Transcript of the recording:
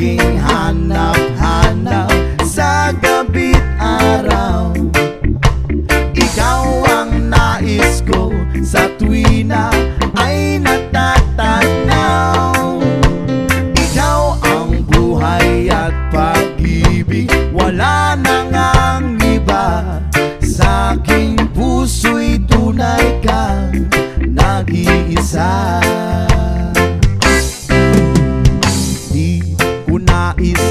aking hanap-hanap sa gabi't araw. Ikaw ang nais ko sa tuwina ay natatanaw. Ikaw ang buhay at pag-ibig, wala nang ang iba. Sa aking puso'y tunay kang nag-iisa. Di ko nais